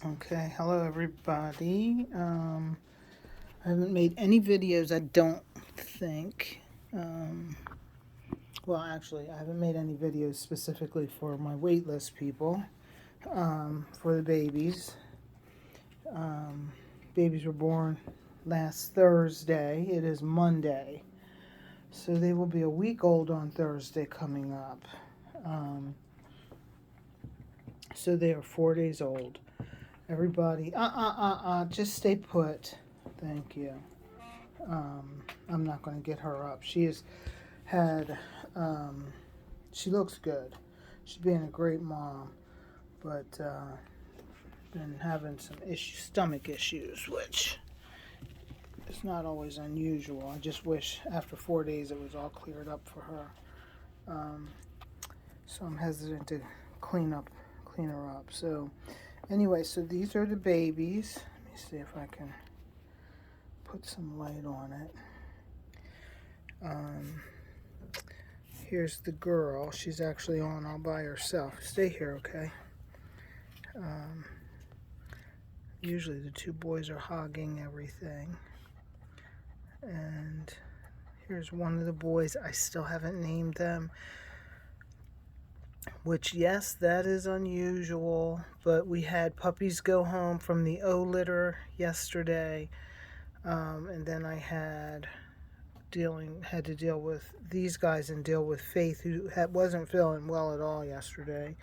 Okay, hello everybody. I haven't made any videos, I don't think. Um, well, actually, I haven't made any videos specifically for my waitlist people, for the babies. Um, Babies were born last Thursday. It is Monday. So they will be a week old on Thursday coming up. Um, so they are 4 days old. Everybody, just stay put. Thank you. I'm not going to get her up. She has had, she looks good. She's being a great mom, but been having some stomach issues, which is not always unusual. I just wish after 4 days it was all cleared up for her. Um, so I'm hesitant to clean her up. So anyway, so these are the babies. Let me see if I can put some light on it. Here's the girl. She's actually on all by herself. Stay here, okay? Usually the two boys are hogging everything. And here's one of the boys. I still haven't named them. Which, yes, that is unusual. But we had puppies go home from the O litter yesterday. And then I had to deal with these guys and deal with Faith, who wasn't feeling well at all yesterday,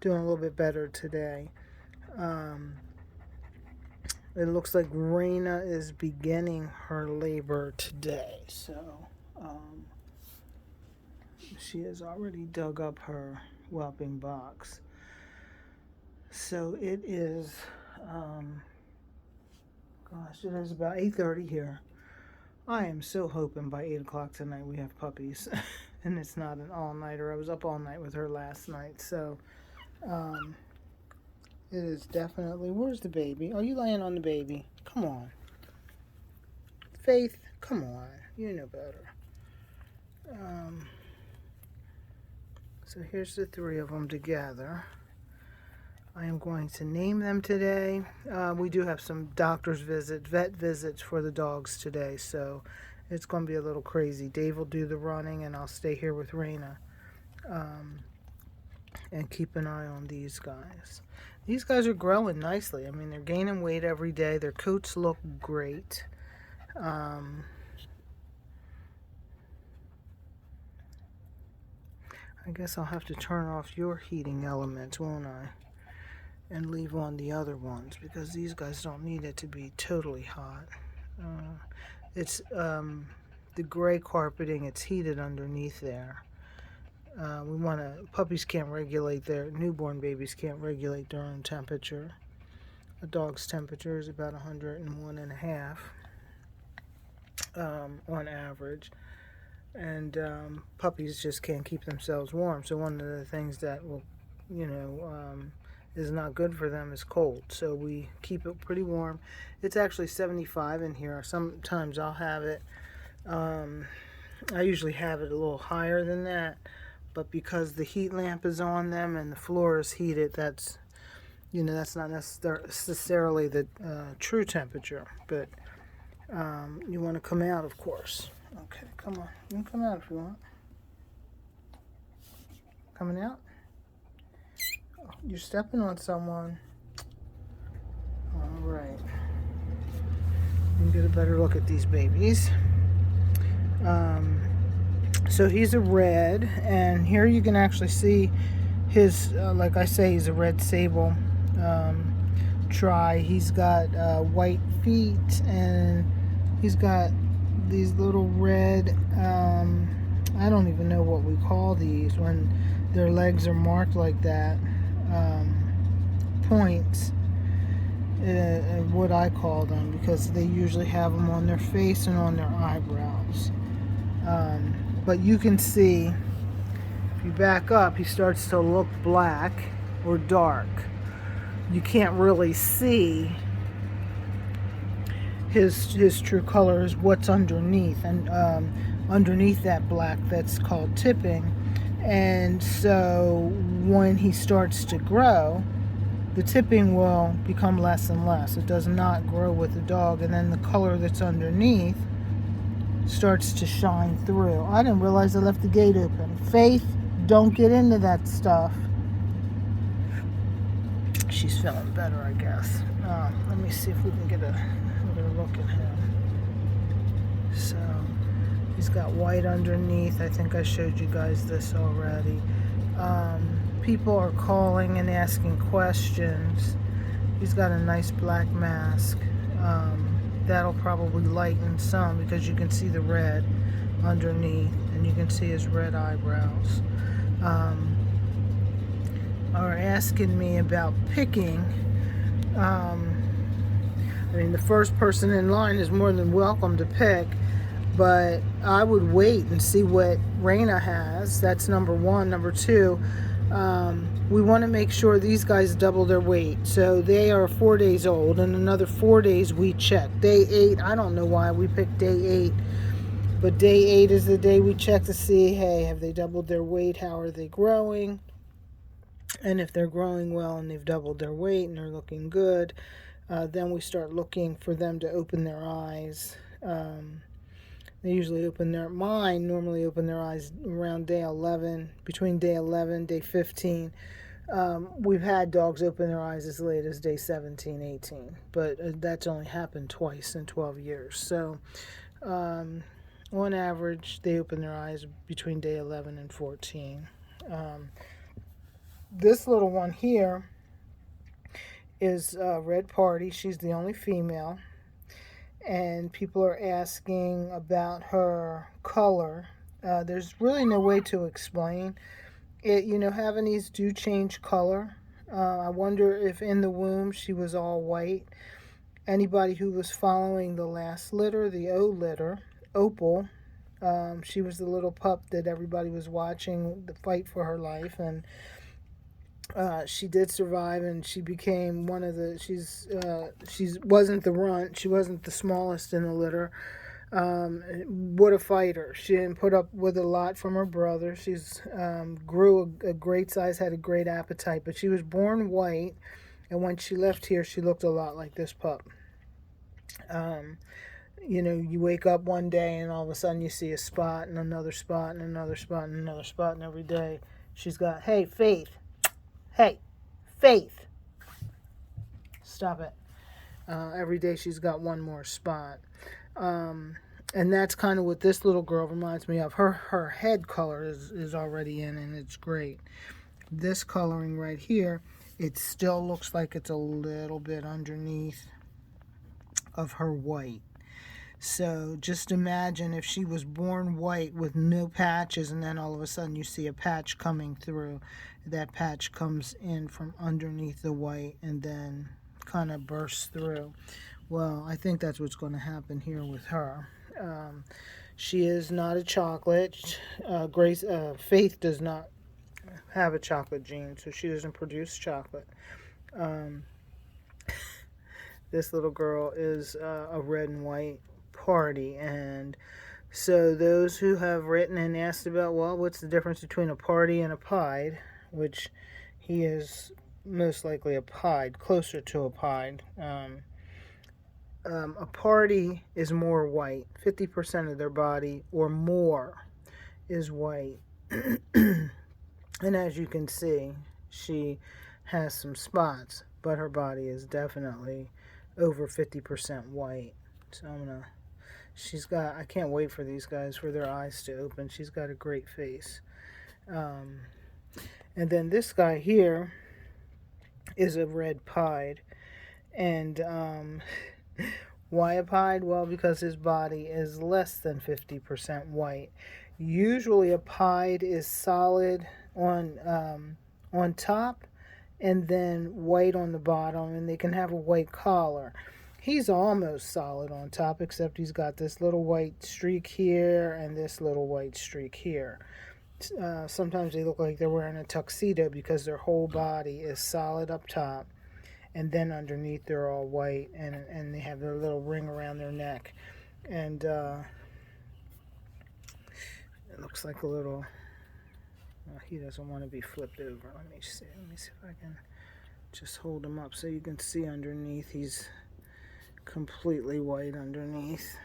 doing a little bit better today. It looks like Raina is beginning her labor today, so she has already dug up her whelping box. So it is, it is about 8:30 here. I am so hoping by 8 o'clock tonight we have puppies and it's not an all-nighter. I was up all night with her last night, so it is definitely... Where's the baby? Are you laying on the baby? Come on. Faith, come on. You know better. So here's the three of them together. I am going to name them today. We do have some vet visits for the dogs today, so it's going to be a little crazy. Dave will do the running, and I'll stay here with Raina and keep an eye on these guys. These guys are growing nicely. I mean, they're gaining weight every day. Their coats look great. I guess I'll have to turn off your heating element, won't I? And leave on the other ones, because these guys don't need it to be totally hot. It's the gray carpeting, it's heated underneath there. Puppies can't regulate newborn babies can't regulate their own temperature. A dog's temperature is about 101.5 on average. And puppies just can't keep themselves warm. So one of the things that will, is not good for them is cold. So we keep it pretty warm. It's actually 75 in here. Sometimes I'll have it, I usually have it a little higher than that, but because the heat lamp is on them and the floor is heated, that's not necessarily the true temperature. But you want to come out, of course. Okay, come on. You can come out if you want. Coming out? You're stepping on someone. All right. You can get a better look at these babies. So he's a red, and here you can actually see his, like I say, he's a red sable tri. He's got white feet, and he's got these little red, I don't even know what we call these when their legs are marked like that, points, what I call them, because they usually have them on their face and on their eyebrows. But you can see, if you back up, he starts to look black or dark. You can't really see his true color is what's underneath, and underneath that black, that's called tipping. And so when he starts to grow, the tipping will become less and less. It does not grow with the dog, and then the color that's underneath starts to shine through. I didn't realize I left the gate open. Faith, don't get into that stuff. She's feeling better, I guess. Let me see if we can get a better look at him. So, he's got white underneath. I think I showed you guys this already. People are calling and asking questions. He's got a nice black mask. That'll probably lighten some because you can see the red underneath and you can see his red eyebrows. Are asking me about picking. I mean, the first person in line is more than welcome to pick, but I would wait and see what Raina has. That's number one. Number two, we want to make sure these guys double their weight. So they are 4 days old, and another 4 days we check. Day 8, I don't know why we picked day 8, but day 8 is the day we check to see, hey, have they doubled their weight? How are they growing? And if they're growing well and they've doubled their weight and they're looking good, then we start looking for them to open their eyes. They usually normally open their eyes around day 11, between day 11, day 15. We've had dogs open their eyes as late as day 17, 18, but that's only happened twice in 12 years. So, on average, they open their eyes between day 11 and 14. This little one here is Red Party. She's the only female. And people are asking about her color. There's really no way to explain it. Havanese do change color. I wonder if in the womb she was all white. Anybody who was following the last litter, the O litter, Opal, she was the little pup that everybody was watching the fight for her life, and she did survive, and she became one of the. She wasn't the runt. She wasn't the smallest in the litter. What a fighter! She didn't put up with a lot from her brother. She's grew a great size, had a great appetite, but she was born white, and when she left here, she looked a lot like this pup. You wake up one day and all of a sudden you see a spot and another spot and another spot and another spot, and every day she's got, hey, Faith. Hey, Faith, stop it. Every day she's got one more spot. And that's kind of what this little girl reminds me of. Her head color is already in, and it's great. This coloring right here, it still looks like it's a little bit underneath of her white. So just imagine if she was born white with no patches, and then all of a sudden you see a patch coming through. That patch comes in from underneath the white and then kind of bursts through. Well, I think that's what's going to happen here with her. She is not a chocolate. Faith does not have a chocolate gene, so she doesn't produce chocolate. This little girl is a red and white Party, and so those who have written and asked about, well, what's the difference between a Party and a Pied, which he is most likely a Pied, closer to a Pied. A Party is more white. 50% of their body or more is white. And as you can see, she has some spots, but her body is definitely over 50% white. So I can't wait for these guys, for their eyes to open. She's got a great face. And then this guy here is a red Pied. And why a Pied? Well, because his body is less than 50% white. Usually a Pied is solid on top and then white on the bottom, and they can have a white collar. He's almost solid on top, except he's got this little white streak here and this little white streak here. Sometimes they look like they're wearing a tuxedo because their whole body is solid up top, and then underneath they're all white, and they have their little ring around their neck. And it looks like a little... he doesn't want to be flipped over. Let me see if I can just hold him up so you can see underneath. He's completely white underneath.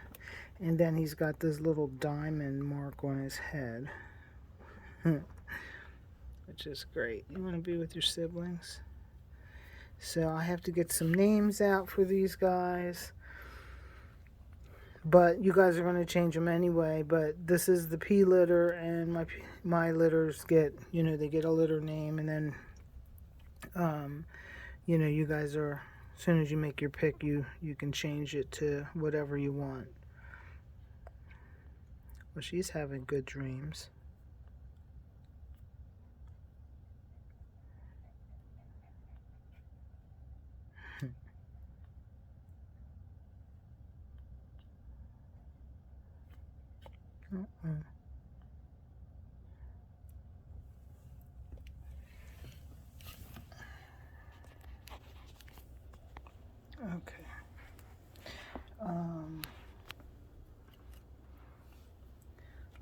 And then he's got this little diamond mark on his head. Which is great. You want to be with your siblings? So I have to get some names out for these guys. But you guys are going to change them anyway. But this is the P litter, and my litters get, you know, they get a litter name. And then, you know, you guys are, as soon as you make your pick, you can change it to whatever you want. Well, she's having good dreams. Okay.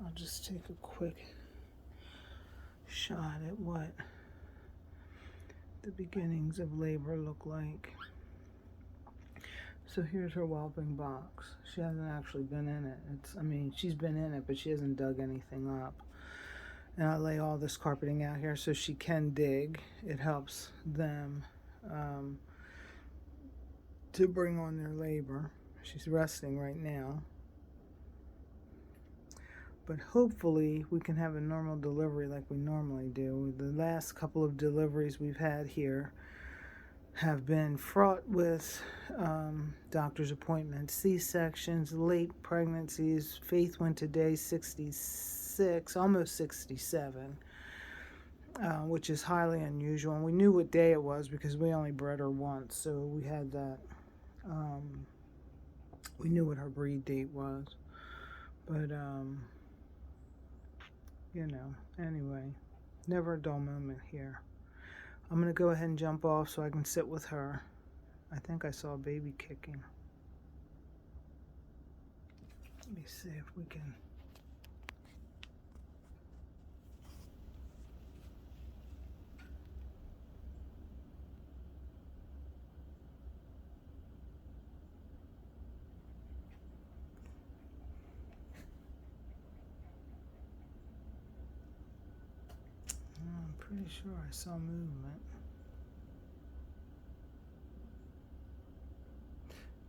I'll just take a quick shot at what the beginnings of labor look like. So here's her whelping box. She hasn't actually been in it. I mean, she's been in it, but she hasn't dug anything up. And I lay all this carpeting out here so she can dig. It helps them to bring on their labor. She's resting right now. But hopefully we can have a normal delivery like we normally do. The last couple of deliveries we've had here have been fraught with doctor's appointments, C-sections, late pregnancies. Faith went to day 66, almost 67, which is highly unusual. And we knew what day it was because we only bred her once, so we had that. We knew what her breed date was. But, you know, anyway, never a dull moment here. I'm going to go ahead and jump off so I can sit with her. I think I saw a baby kicking. Let me see if we can. I'm pretty sure I saw movement.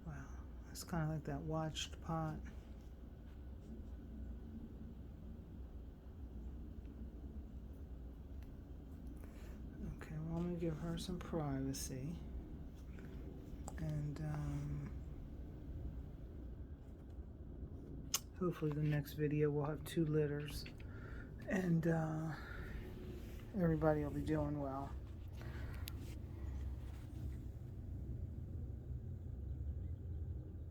Wow, it's kind of like that watched pot. Okay, well, I'm going to give her some privacy. And hopefully the next video will have 2 litters. And everybody will be doing well.